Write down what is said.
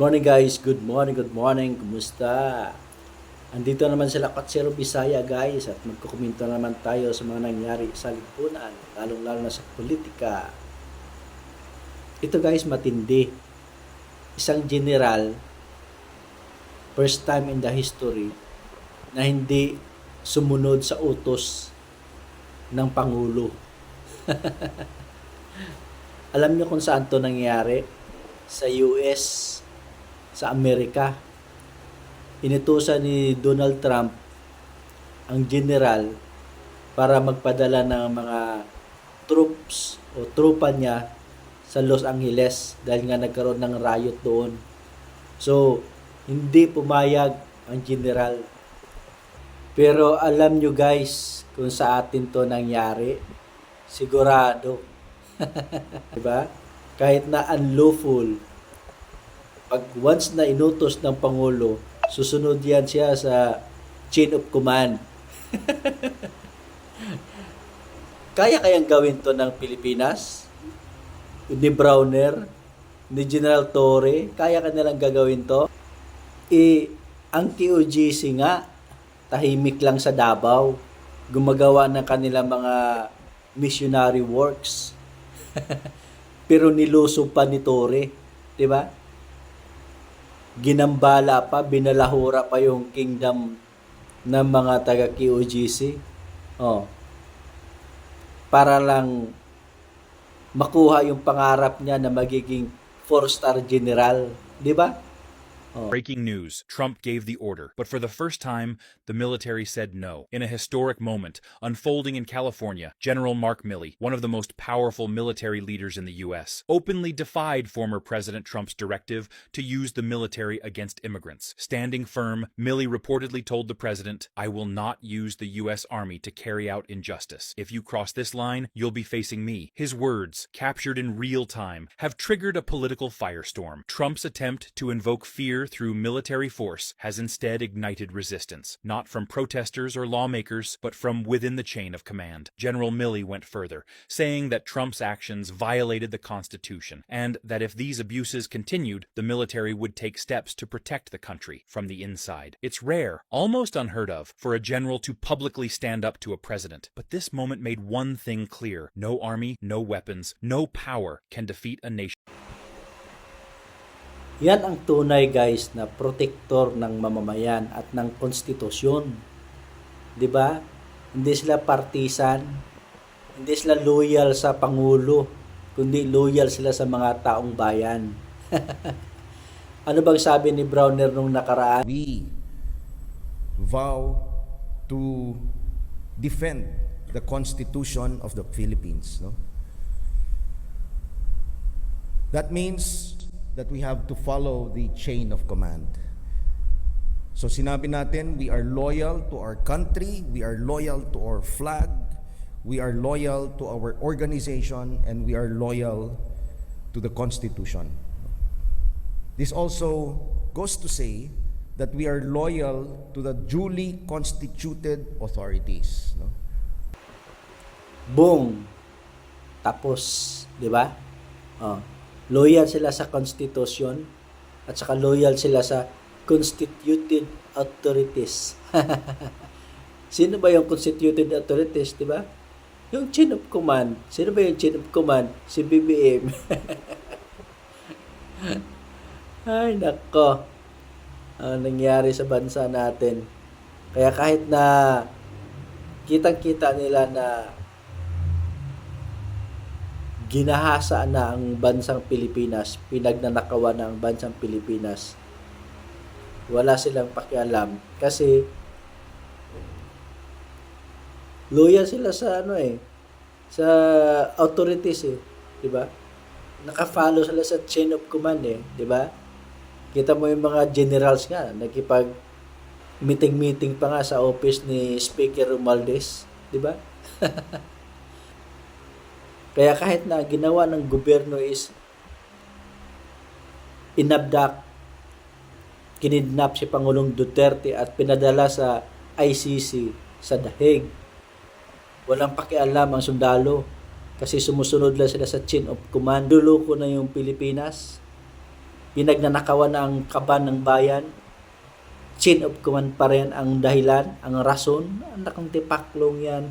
Morning guys, good morning, good morning, kumusta? Andito naman sila Katsero Bisaya guys at magkukomento naman tayo sa mga nangyari sa lipunan, lalong-lalo na sa politika. Ito guys, matindi. Isang general, first time in the history, na hindi sumunod sa utos ng Pangulo. Alam niyo kung saan to nangyari? Sa US, sa Amerika. Inutusan ni Donald Trump ang general para magpadala ng mga troops o trupa niya sa Los Angeles dahil nga nagkaroon ng riot doon. So, hindi pumayag ang general. Pero alam nyo guys kung sa atin to nangyari, sigurado. Diba? Kahit na unlawful, pag once na inutos ng Pangulo, susunod yan siya sa chain of command. Kaya-kayang gawin to ng Pilipinas? Ni Browner, ni General Torre, kaya kanilang gagawin to? Ang TOGC nga, tahimik lang sa Davao, gumagawa ng kanilang mga missionary works. Pero nilusob pa ni Torre, di ba? Ginambala pa, binalahura pa yung kingdom ng mga taga QOGC. Oh. Para lang makuha yung pangarap niya na magiging 4-star general, di ba? Breaking news. Trump gave the order, but for the first time, the military said no. In a historic moment unfolding in California, General Mark Milley, one of the most powerful military leaders in the U.S., openly defied former President Trump's directive to use the military against immigrants. Standing firm, Milley reportedly told the president, "I will not use the U.S. Army to carry out injustice. If you cross this line, you'll be facing me." His words, captured in real time, have triggered a political firestorm. Trump's attempt to invoke fear through military force has instead ignited resistance, not from protesters or lawmakers, but from within the chain of command. General Milley went further, saying that Trump's actions violated the Constitution, and that if these abuses continued, the military would take steps to protect the country from the inside. It's rare, almost unheard of, for a general to publicly stand up to a president, but this moment made one thing clear: no army, no weapons, no power can defeat a nation. Yan ang tunay guys na protector ng mamamayan at ng konstitusyon. 'Di ba? Hindi sila partisan, hindi sila loyal sa pangulo, kundi loyal sila sa mga taong bayan. Ano bang sabi ni Browner nung nakaraan? We vow to defend the Constitution of the Philippines. No? That means that we have to follow the chain of command. So sinabi natin, we are loyal to our country, we are loyal to our flag, we are loyal to our organization, and we are loyal to the Constitution. This also goes to say that we are loyal to the duly constituted authorities. No? Boom. Tapos, 'di ba? Oh. Loyal sila sa Constitution at saka loyal sila sa constituted authorities. Sino ba yung constituted authorities, 'di ba? Yung chain of command. Sino ba yung chain of command? Si BBM. Ay, nako. Ang nangyari sa bansa natin. Kaya kahit na kitang-kita nila na ginahasa na ang bansang Pilipinas, pinagnanakawan na ang bansang Pilipinas, wala silang pakialam kasi loyal sila sa sa authorities di ba? Naka-follow sila sa chain of command di ba? Kita mo yung mga generals nga nakipag meeting pa nga sa office ni Speaker Romualdez, di ba? Kaya kahit na ginawa ng gobyerno is inabdak, kinidnap si Pangulong Duterte at pinadala sa ICC sa The Hague, walang pakialam ang sundalo kasi sumusunod lang sila sa chain of command. Luloko na yung Pilipinas. Pinagnanakawan ang kaban ng bayan. Chain of command pa rin ang dahilan, ang rason. Anak ng tipaklong yan.